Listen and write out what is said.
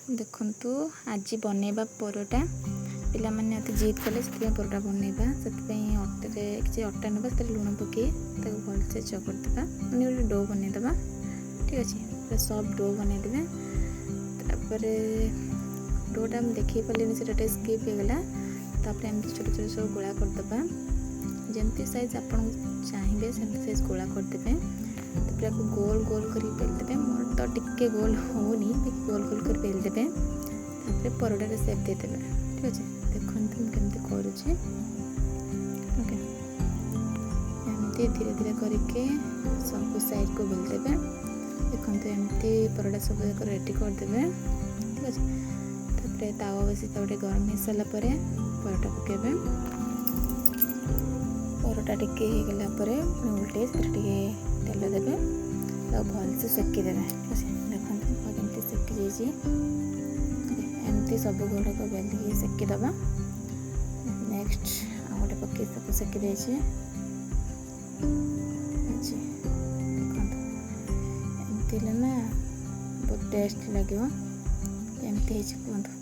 देखंतु आज बनैबा परोटा पिला माने अति जिद कले से परोटा बनैबा से अटे किसी अटा ना से लुण पकई भलसे चकड़ देवा मैंने गोटे डो बन देवा। ठीक अच्छे पूरा सॉफ्ट डो बनईदे तापर डोटा देखी पारे से स्किप हो गला एमती छोटे छोटे सब गोला करदे जमती साइज आप चाहिए सेमती साइज गोला करदे आपको गोल गोल कर बेलदे मोर तो टिके गोल होनी गोल गोल कर बेलदे परोटार सेप देदे। ठीक अच्छे देखते मुझे करुँचे ओके एमती धीरे धीरे करके सब साइड को बेलदे देखते एमती परोटा सब जाक रेडी करदे। ठीक अच्छे तापर तावा बसी गोटे गरम हो सारा परोटा पकेबे परोटा टिके होगला उल्टे टे तेल देवे भलसे सेकिदेवे। देखते कमी सेकी जाइए एमती सब गुड़ाक बेलिक सेकीदबा नेक्स्ट आ गए पकई सब सेकी देखते एमती ना बहुत टेस्ट लगे एमती कहतु।